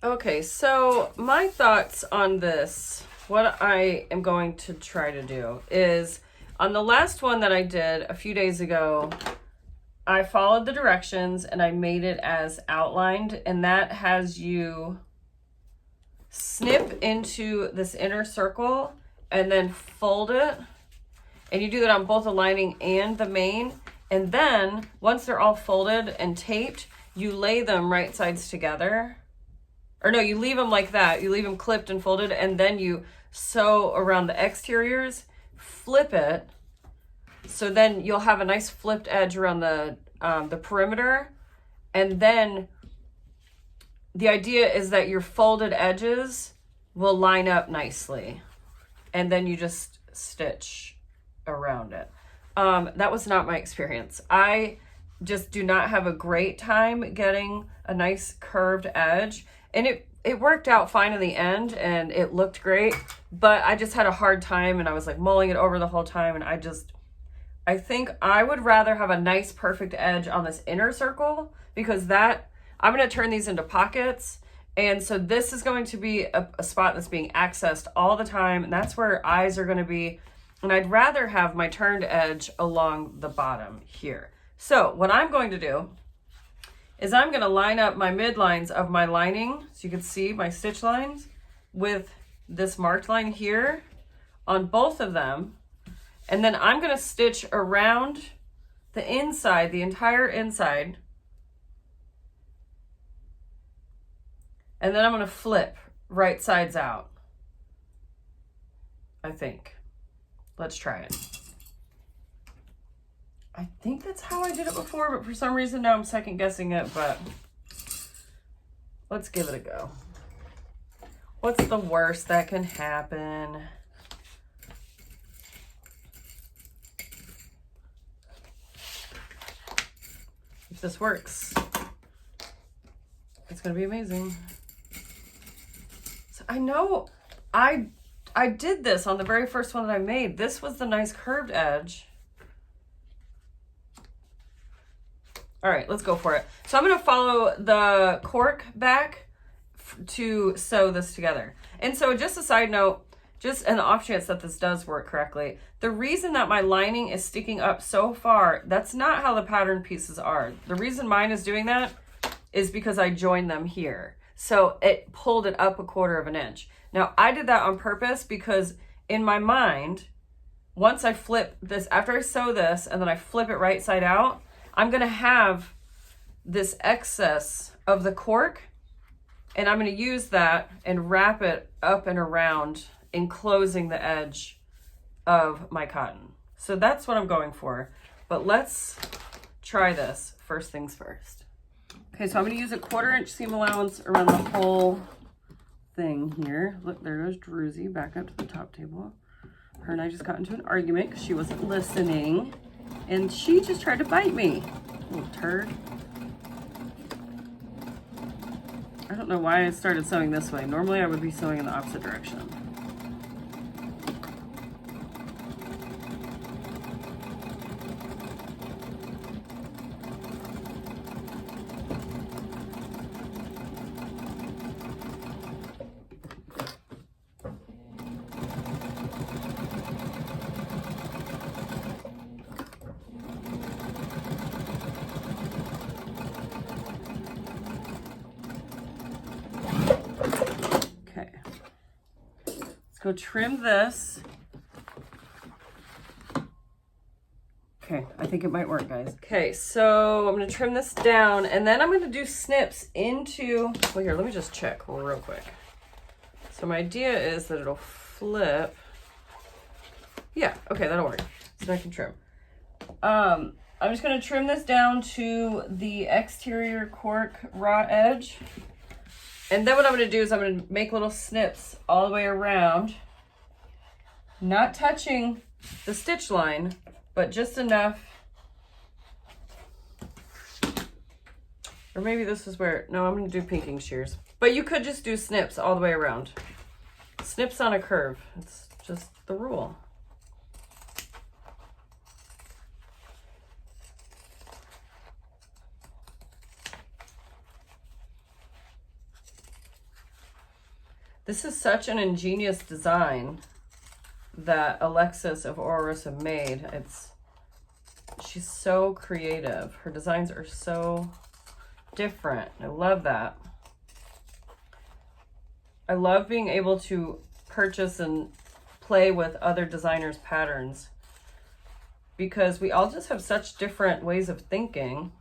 Okay, so my thoughts on this, what I am going to try to do is, on the last one that I did a few days ago, I followed the directions and I made it as outlined, and that has you snip into this inner circle and then fold it. And you do that on both the lining and the main. And then once they're all folded and taped, you lay them right sides together. Or no, you leave them like that. You leave them clipped and folded, and then you sew around the exteriors, flip it. So then you'll have a nice flipped edge around the perimeter. And then the idea is that your folded edges will line up nicely. And then you just stitch around it. That was not my experience. I just do not have a great time getting a nice curved edge. And it worked out fine in the end and it looked great, but I just had a hard time and I was like mulling it over the whole time. And I think I would rather have a nice perfect edge on this inner circle, because that I'm going to turn these into pockets. And so this is going to be a spot that's being accessed all the time. And that's where eyes are going to be. And I'd rather have my turned edge along the bottom here. So what I'm going to do is I'm going to line up my midlines of my lining, so you can see my stitch lines, with this marked line here on both of them. And then I'm going to stitch around the inside, the entire inside. And then I'm going to flip right sides out, I think. Let's try it. I think that's how I did it before, but for some reason now I'm second guessing it, but let's give it a go. What's the worst that can happen? If this works, it's gonna be amazing. So I know I did this on the very first one that I made. This was the nice curved edge. All right, let's go for it. So I'm gonna follow the cork back to sew this together. And so just a side note, just an off chance that this does work correctly, the reason that my lining is sticking up so far, that's not how the pattern pieces are. The reason mine is doing that is because I joined them here. So it pulled it up 1/4 of an inch. Now I did that on purpose because in my mind, once I flip this, after I sew this and then I flip it right side out, I'm gonna have this excess of the cork and I'm gonna use that and wrap it up and around, enclosing the edge of my cotton. So that's what I'm going for. But let's try this first things first. Okay, so I'm gonna use a 1/4 inch seam allowance around the whole thing here. Look, there goes Druzy back up to the top table. Her and I just got into an argument because she wasn't listening. And she just tried to bite me. Little turd. I don't know why I started sewing this way. Normally I would be sewing in the opposite direction. Go trim this. Okay, I think it might work, guys. Okay, so I'm gonna trim this down and then I'm gonna do snips into, well here, let me just check real quick. So my idea is that it'll flip. Yeah, okay, that'll work. So I can trim. I'm just gonna trim this down to the exterior cork raw edge. And then what I'm going to do is I'm going to make little snips all the way around, not touching the stitch line, but just enough. Or maybe this is where, no, I'm going to do pinking shears. But you could just do snips all the way around. Snips on a curve. It's just the rule. This is such an ingenious design that Alexis of Oro Rosa made. She's so creative. Her designs are so different. I love that. I love being able to purchase and play with other designers' patterns because we all just have such different ways of thinking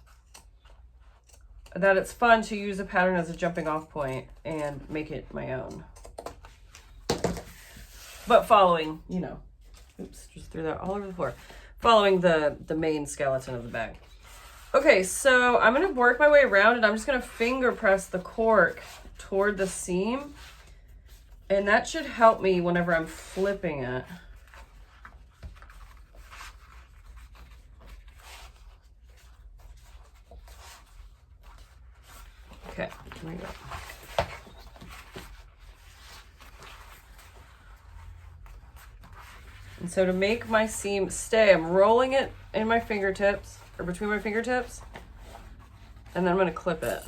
that it's fun to use a pattern as a jumping off point and make it my own. But following, you know, oops, just threw that all over the floor. Following the main skeleton of the bag. Okay, so I'm gonna work my way around and I'm just gonna finger press the cork toward the seam. And that should help me whenever I'm flipping it. Okay, here we go. And so to make my seam stay, I'm rolling it in my fingertips, or between my fingertips, and then I'm gonna clip it.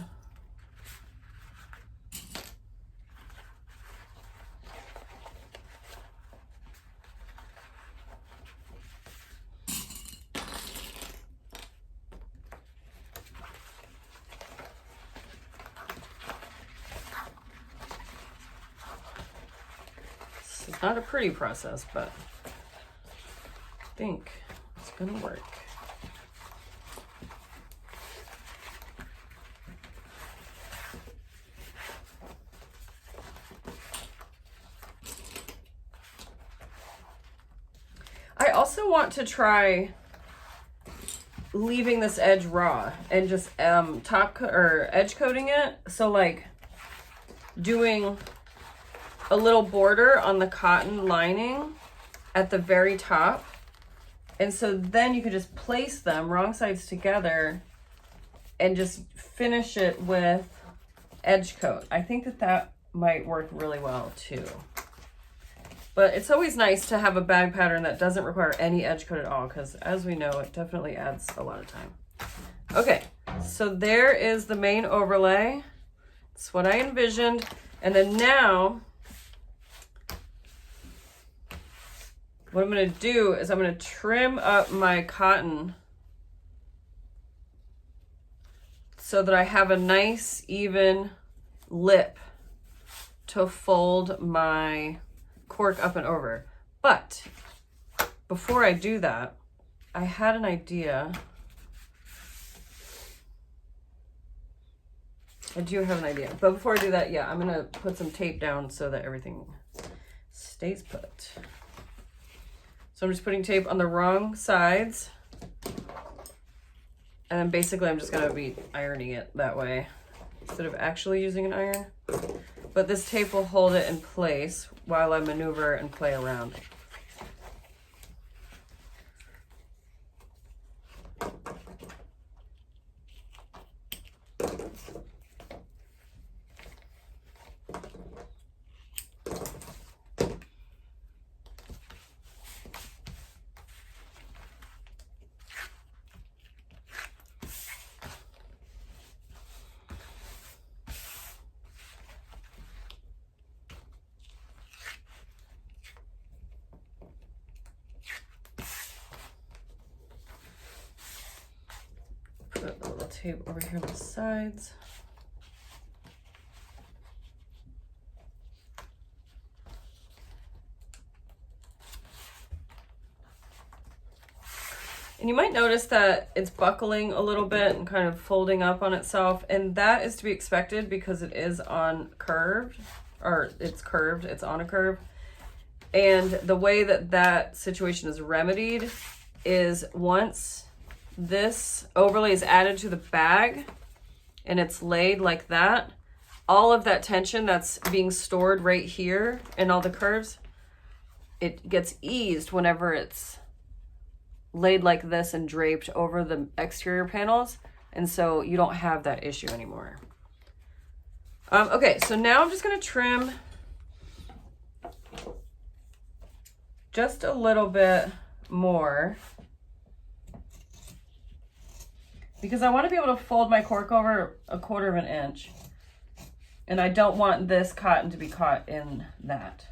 It's not a pretty process, but I think it's gonna work. I also want to try leaving this edge raw and just edge coating it. So like doing a little border on the cotton lining at the very top. And so then you could just place them wrong sides together and just finish it with edge coat. I think that that might work really well too. But it's always nice to have a bag pattern that doesn't require any edge coat at all, because as we know, it definitely adds a lot of time. Okay, so there is the main overlay. It's what I envisioned. And then now, what I'm gonna do is I'm gonna trim up my cotton so that I have a nice even lip to fold my cork up and over. But before I do that, I had an idea. I do have an idea, but before I do that, yeah, I'm gonna put some tape down so that everything stays put. So I'm just putting tape on the wrong sides. And then basically I'm just gonna be ironing it that way instead of actually using an iron. But this tape will hold it in place while I maneuver and play around. Put a little tape over here on the sides. And you might notice that it's buckling a little bit and kind of folding up on itself. And that is to be expected because it is on curved, or it's curved, it's on a curve. And the way that that situation is remedied is once this overlay is added to the bag and it's laid like that, all of that tension that's being stored right here in all the curves, it gets eased whenever it's laid like this and draped over the exterior panels, and so you don't have that issue anymore. Okay, so now I'm just going to trim just a little bit more because I want to be able to fold my cork over 1/4 of an inch And I don't want this cotton to be caught in that.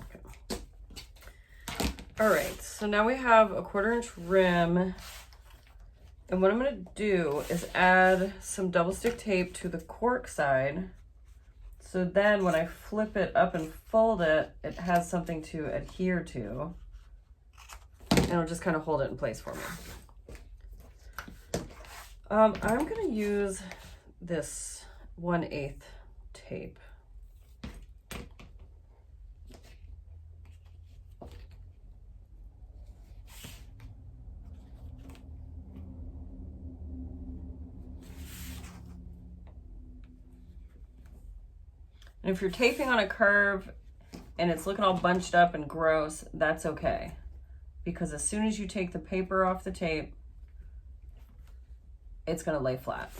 Okay. All right, so now we have a 1/4 inch rim. And what I'm gonna do is add some double stick tape to the cork side. So then when I flip it up and fold it, it has something to adhere to. And it'll just kind of hold it in place for me. I'm gonna use this 1/8 tape. And if you're taping on a curve and it's looking all bunched up and gross, that's okay. Because as soon as you take the paper off the tape, it's gonna lay flat.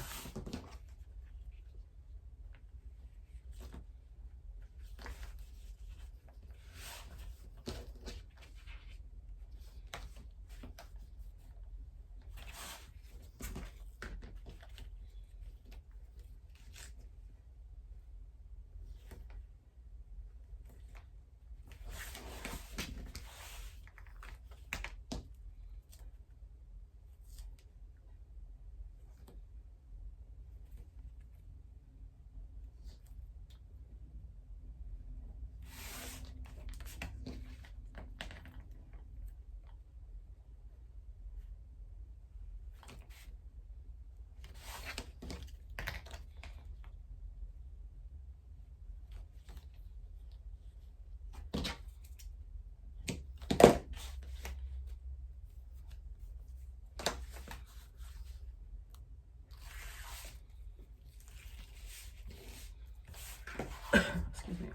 Excuse me.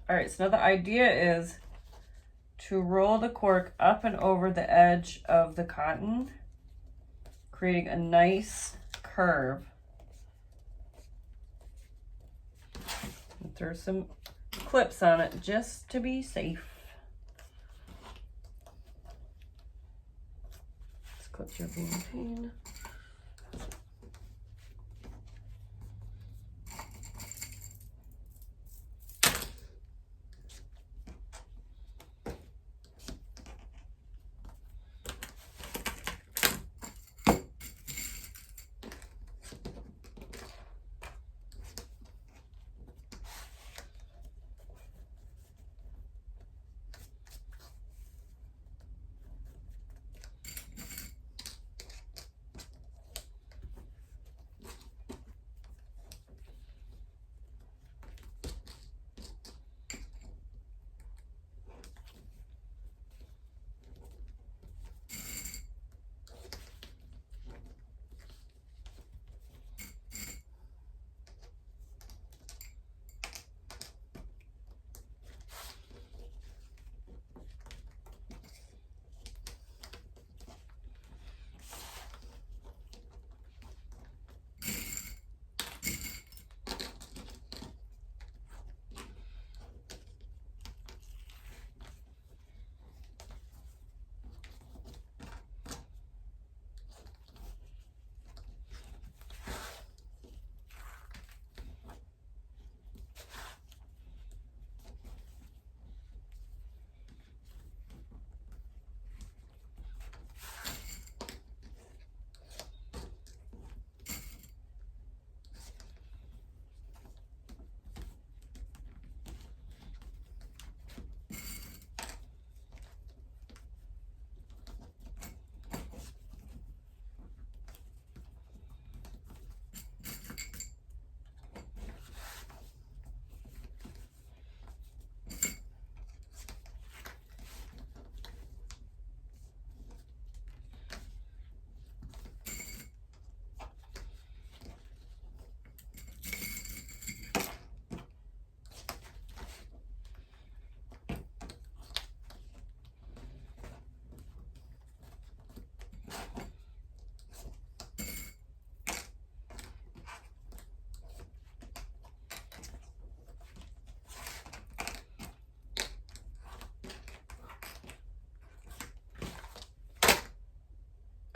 All right, so now the idea is to roll the cork up and over the edge of the cotton, creating a nice curve. And throw some clips on it just to be safe. These clips are being a pain.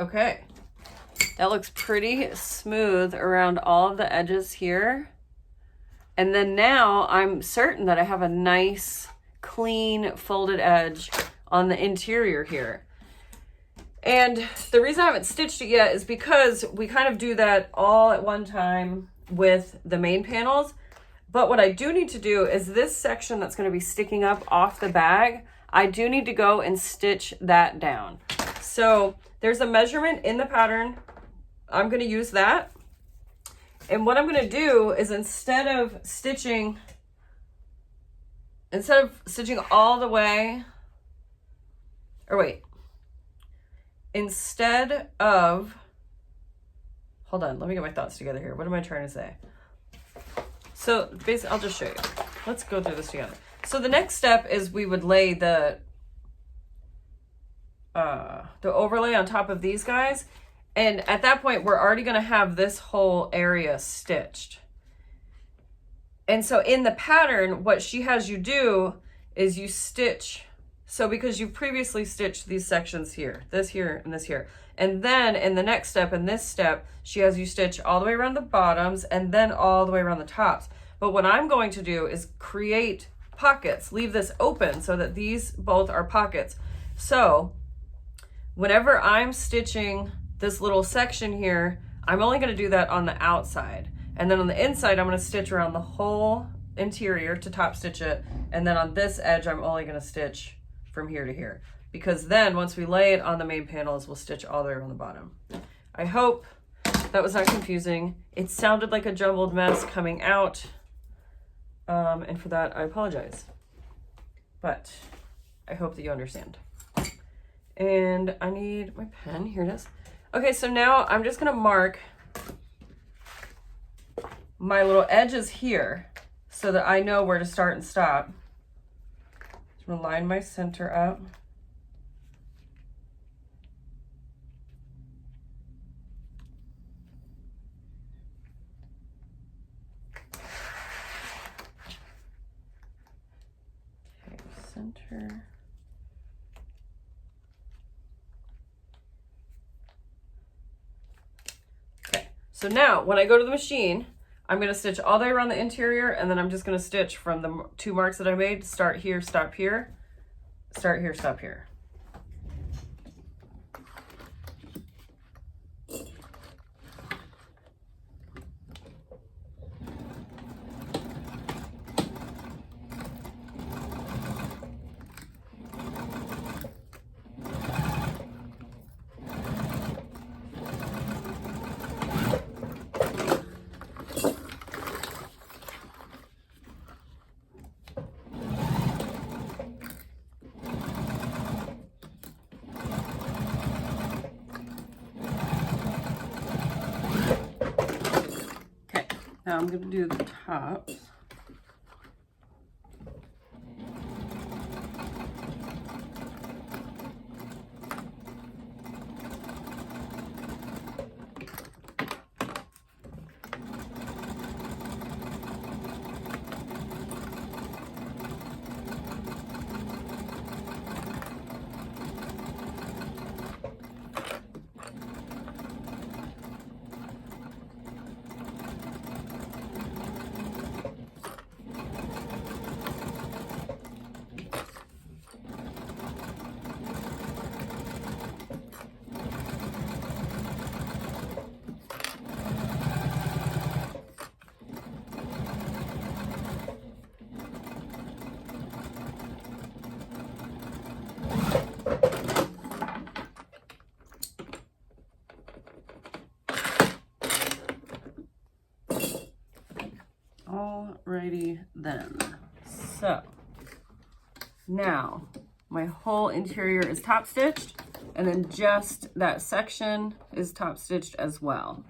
Okay, that looks pretty smooth around all of the edges here. And then now I'm certain that I have a nice, clean, folded edge on the interior here. And the reason I haven't stitched it yet is because we kind of do that all at one time with the main panels. But what I do need to do is this section that's going to be sticking up off the bag, I do need to go and stitch that down. So there's a measurement in the pattern. I'm going to use that. And what I'm going to do is instead of stitching all the way, or wait, instead of, hold on, let me get my thoughts together here. What am I trying to say? So basically, I'll just show you. Let's go through this together. So the next step is we would lay the overlay on top of these guys. And at that point, we're already going to have this whole area stitched. And so in the pattern, what she has you do is you stitch. So because you've previously stitched these sections here, this here, and this here. And then in the next step, in this step, she has you stitch all the way around the bottoms and then all the way around the tops. But what I'm going to do is create pockets, leave this open so that these both are pockets. So whenever I'm stitching this little section here, I'm only going to do that on the outside. And then on the inside, I'm going to stitch around the whole interior to top stitch it. And then on this edge, I'm only going to stitch from here to here. Because then once we lay it on the main panels, we'll stitch all the way around the bottom. I hope that was not confusing. It sounded like a jumbled mess coming out. And for that, I apologize. But I hope that you understand. And I need my pen. Here it is. Okay, so now I'm just going to mark my little edges here so that I know where to start and stop. Just going to line my center up. Okay, center. So now when I go to the machine, I'm going to stitch all the way around the interior, and then I'm just going to stitch from the 2 marks that I made. Start here, stop here, start here, stop here. Now I'm going to do the tops. Alrighty then. So now my whole interior is top stitched, and then just that section is top stitched as well.